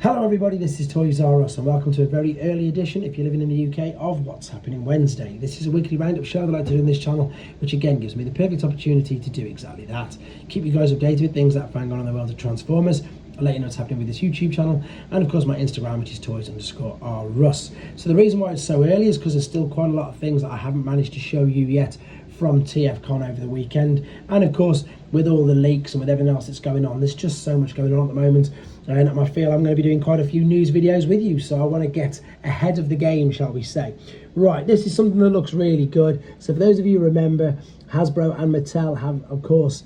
Hello everybody, this is Toys R Us and welcome to a very early edition, if you're living in the UK, of What's Happening Wednesday. This is a weekly roundup show that I like to do on this channel, which again gives me the perfect opportunity to do exactly that. Keep you guys updated with things that are going on in the world of Transformers. I'll let you know what's happening with this YouTube channel, and of course my Instagram, which is toys_rus. So the reason why it's so early is because there's still quite a lot of things that I haven't managed to show you yet from tfcon over the weekend, and of course with all the leaks and with everything else that's going on, there's just so much going on at the moment, and I feel I'm going to be doing quite a few news videos with you, so I want to get ahead of the game, shall we say. Right, this is something that looks really good. So for those of you who remember, Hasbro and Mattel have of course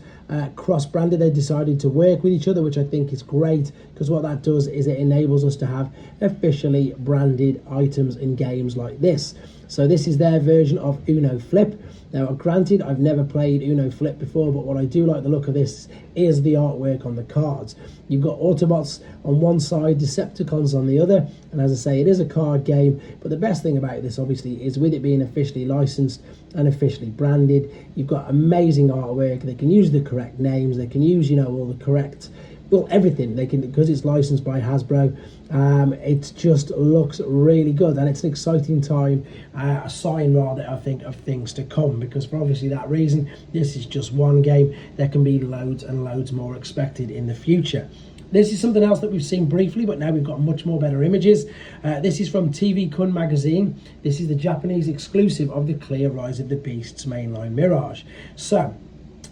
cross-branded. They decided to work with each other, which I think is great, because what that does is it enables us to have officially branded items in games like this. So this is their version of Uno Flip. Now granted, I've never played Uno Flip before, but what I do like the look of this is the artwork on the cards. You've got Autobots on one side, Decepticons on the other, and as I say, it is a card game, but the best thing about this obviously is with it being officially licensed and officially branded, you've got amazing artwork. They can use the correct names, they can use, you know, all the correct, well, everything they can, because it's licensed by Hasbro. It just looks really good, and it's an exciting time, a sign rather, I think, of things to come, because for obviously that reason, this is just one game. There can be loads and loads more expected in the future. This is something else that we've seen briefly, but now we've got much more better images. This is from tfcon magazine. This is the Japanese exclusive of the clear Rise of the Beasts mainline Mirage. So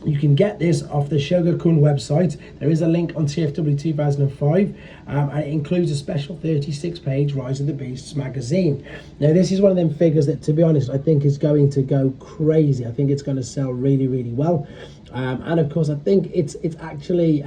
you can get this off the Shogakukan website. There is a link on TFW 2005, and it includes a special 36-page Rise of the Beasts magazine. Now, this is one of them figures that, to be honest, I think is going to go crazy. I think it's going to sell really, really well. And of course, I think it's actually,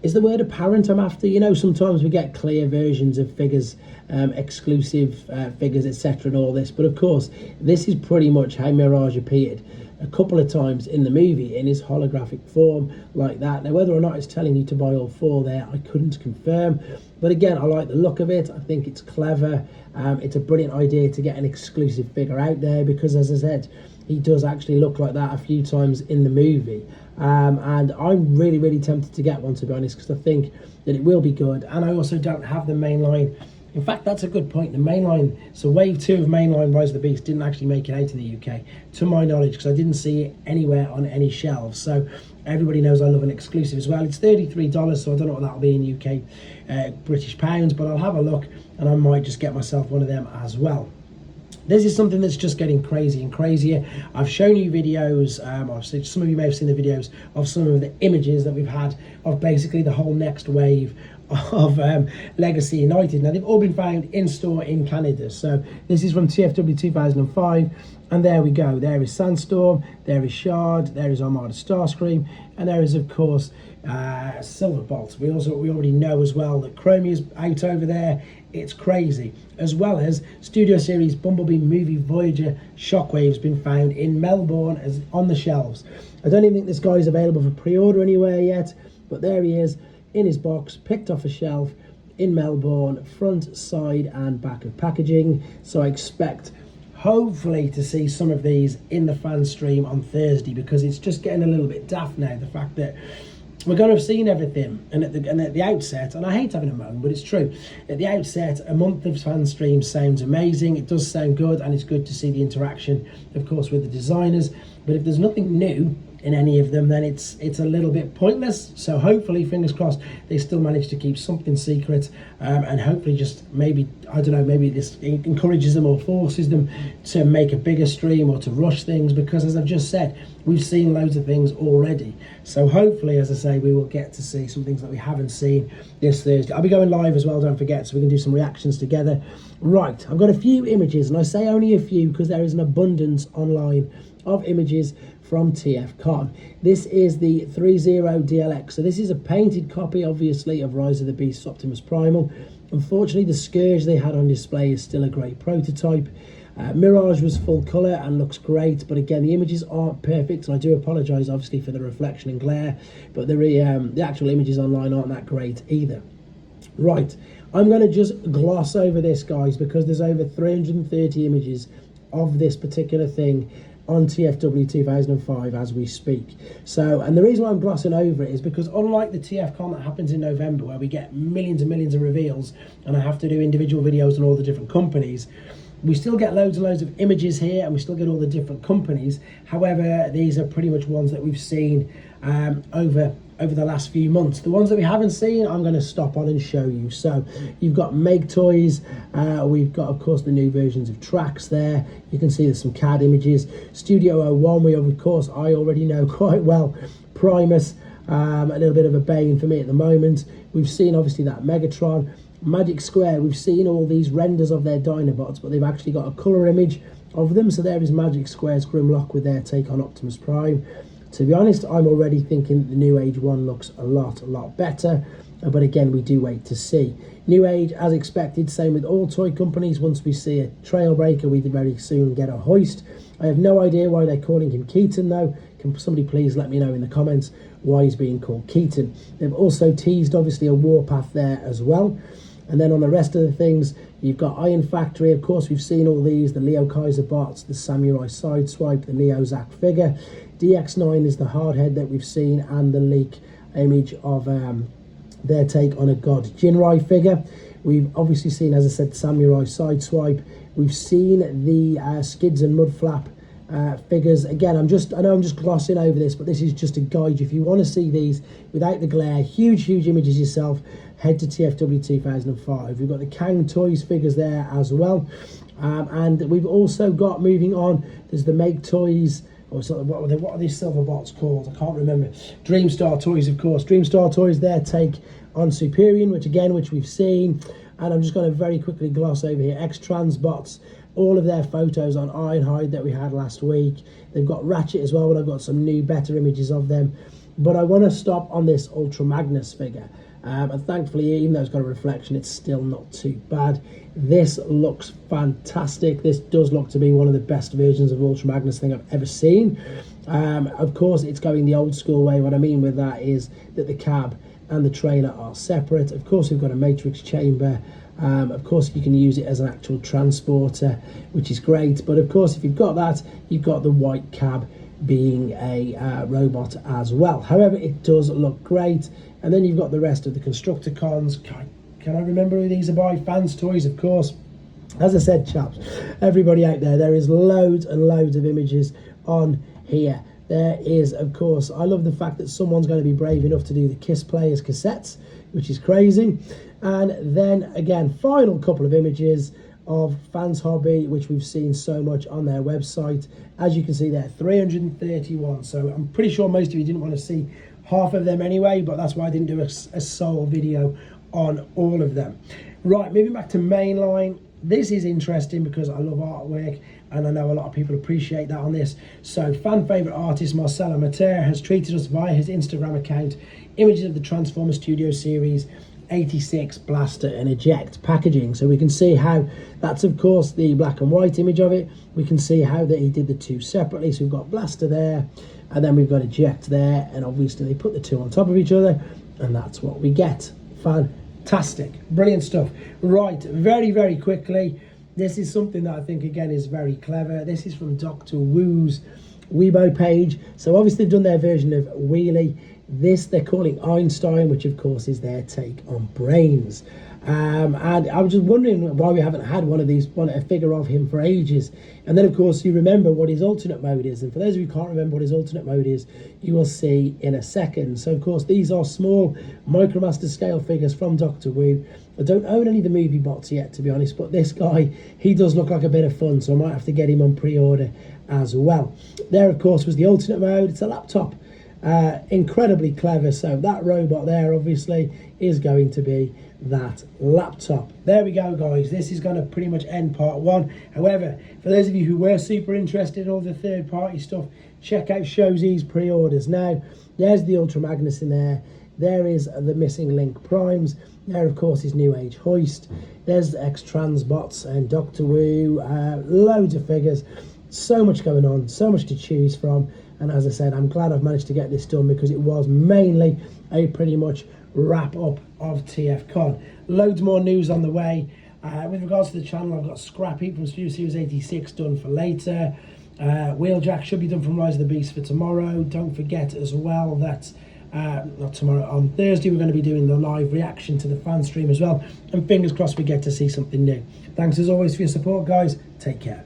is the word apparent I'm after? You know, sometimes we get clear versions of figures, exclusive figures, etc. and all this. But of course, this is pretty much how Mirage appeared a couple of times in the movie in his holographic form like that. Now whether or not it's telling you to buy all four there, I couldn't confirm, but again, I like the look of it. I think it's clever. It's a brilliant idea to get an exclusive figure out there, because as I said, he does actually look like that a few times in the movie, and I'm really tempted to get one, to be honest, because I think that it will be good. And I also don't have the mainline. In fact, that's a good point. The mainline, so wave 2 of mainline Rise of the Beast didn't actually make it out in the UK, to my knowledge, because I didn't see it anywhere on any shelves. So everybody knows I love an exclusive as well. It's $33, so I don't know what that'll be in UK British pounds, but I'll have a look, and I might just get myself one of them as well. This is something that's just getting crazy and crazier. I've shown you videos, some of you may have seen the videos of some of the images that we've had of basically the whole next wave of Legacy United. Now they've all been found in store in Canada. So this is from TFW 2005, and there we go. There is Sandstorm, there is Shard, there is Armada Starscream, and there is of course Silverbolt. We already know as well that Chromia's out over there. It's crazy. As well as Studio Series Bumblebee Movie Voyager Shockwave's been found in Melbourne as on the shelves. I don't even think this guy's available for pre-order anywhere yet, but there he is in his box, picked off a shelf in Melbourne, front, side and back of packaging. So I expect hopefully to see some of these in the fan stream on Thursday, because it's just getting a little bit daft now, the fact that we're going to have seen everything, and at the outset, and I hate having a moan, but it's true, at the outset, a month of fan stream sounds amazing. It does sound good, and it's good to see the interaction, of course, with the designers. But if there's nothing new in any of them, then it's a little bit pointless. So hopefully, fingers crossed, they still manage to keep something secret, and hopefully just maybe, I don't know, maybe this encourages them or forces them to make a bigger stream or to rush things, because as I've just said, we've seen loads of things already. So hopefully, as I say, we will get to see some things that we haven't seen this Thursday. I'll be going live as well, don't forget, so we can do some reactions together. Right, I've got a few images, and I say only a few because there is an abundance online of images from tfcon. This is the 30 DLX. So this is a painted copy, obviously, of Rise of the Beasts Optimus Primal. Unfortunately, the Scourge they had on display is still a great prototype. Mirage was full colour and looks great, but again, the images aren't perfect, and I do apologise, obviously, for the reflection and glare, but the actual images online aren't that great either. Right, I'm going to just gloss over this, guys, because there's over 330 images of this particular thing, on TFW 2005 as we speak. So, and the reason why I'm glossing over it is because unlike the tfcon that happens in November, where we get millions and millions of reveals and I have to do individual videos on all the different companies, we still get loads and loads of images here and we still get all the different companies. However, these are pretty much ones that we've seen over the last few months. The ones that we haven't seen, I'm going to stop on and show you. So you've got Meg Toys, we've got of course the new versions of tracks there. You can see there's some CAD images. Studio 01, we of course I already know quite well. Primus, a little bit of a bane for me at the moment. We've seen obviously that Megatron. Magic Square, we've seen all these renders of their Dinobots, but they've actually got a colour image of them. So there is Magic Square's Grimlock with their take on Optimus Prime. To be honest, I'm already thinking the Newage one looks a lot better, but again, we do wait to see. Newage, as expected, same with all toy companies. Once we see a Trailbreaker, we very soon get a Hoist. I have no idea why they're calling him Keaton though. Can somebody please let me know in the comments why he's being called Keaton? They've also teased obviously a Warpath there as well. And then on the rest of the things, you've got Iron Factory. Of course, we've seen all these, the Leo Kaiser bots, the Samurai Sideswipe, the Leo Zack figure. DX9 is the hardhead that we've seen, and the leak image of their take on a God Jinrai figure. We've obviously seen, as I said, Samurai Sideswipe. We've seen the Skids and Mudflap figures. Again, I know I'm just glossing over this, but this is just a guide. If you want to see these without the glare, huge images yourself, head to TFW 2005. We've got the Kang Toys figures there as well, and we've also got, moving on, there's the Meg Toys, or sort of, what are these silver bots called? I can't remember. Dreamstar Toys, of course. Dreamstar Toys, their take on Superior, which we've seen. And I'm just going to very quickly gloss over here. X-Trans bots, all of their photos on Ironhide that we had last week. They've got Ratchet as well, and I've got some new, better images of them. But I want to stop on this Ultra Magnus figure. And thankfully, even though it's got a reflection, it's still not too bad. This looks fantastic. This does look to be one of the best versions of Ultra Magnus thing I've ever seen. Of course, it's going the old school way. What I mean with that is that the cab and the trailer are separate. Of course, we've got a matrix chamber. Of course, you can use it as an actual transporter, which is great. But of course, if you've got that, you've got the white cab being a robot as well. However, it does look great. And then you've got the rest of the Constructicons. Can I remember who these are by? Fans Toys, of course. As I said, chaps, everybody out there is loads and loads of images on here. There is, of course, I love the fact that someone's going to be brave enough to do the Kiss Players cassettes, which is crazy. And then again, final couple of images of Fans Hobby, which we've seen so much on their website. As you can see there, 331. So I'm pretty sure most of you didn't want to see half of them anyway, but that's why I didn't do a sole video on all of them. Right, moving back to Mainline. This is interesting because I love artwork, and I know a lot of people appreciate that on this. So fan favourite artist Marcelo Mater has treated us via his Instagram account images of the Transformer Studio Series 86 Blaster and Eject packaging. So we can see how that's, of course, the black and white image of it. We can see how that he did the two separately. So we've got Blaster there, and then we've got Eject there, and obviously they put the two on top of each other, and that's what we get. Fantastic, brilliant stuff. Right, very quickly, this is something that I think again is very clever. This is from Dr. Wu's Weibo page. So obviously they've done their version of Wheelie. This they're calling Einstein, which of course is their take on Brains. And I was just wondering why we haven't had a figure of him for ages. And then of course you remember what his alternate mode is, and for those of you who can't remember what his alternate mode is, you will see in a second. So of course these are small Micromaster scale figures from Dr. Wu. I don't own any of the movie bots yet, to be honest, but this guy, he does look like a bit of fun, so I might have to get him on pre-order as well. There of course was the alternate mode. It's a laptop. Incredibly clever. So that robot there obviously is going to be that laptop. There we go, guys. This is going to pretty much end part one. However, for those of you who were super interested in all the third party stuff, check out Showzi's pre-orders now. There's the Ultra Magnus in there. There is the missing Link Primes. There of course is Newage Hoist. There's the X-Trans bots and Dr. Wu. Loads of figures. So much going on, so much to choose from. And as I said, I'm glad I've managed to get this done because it was mainly a pretty much wrap up of TFCon. Loads more news on the way. With regards to the channel, I've got Scrap Heap from Studio Series 86 done for later. Wheeljack should be done from Rise of the Beast for tomorrow. Don't forget as well that not tomorrow, on Thursday we're going to be doing the live reaction to the fan stream as well, and fingers crossed we get to see something new. Thanks as always for your support, guys. Take care.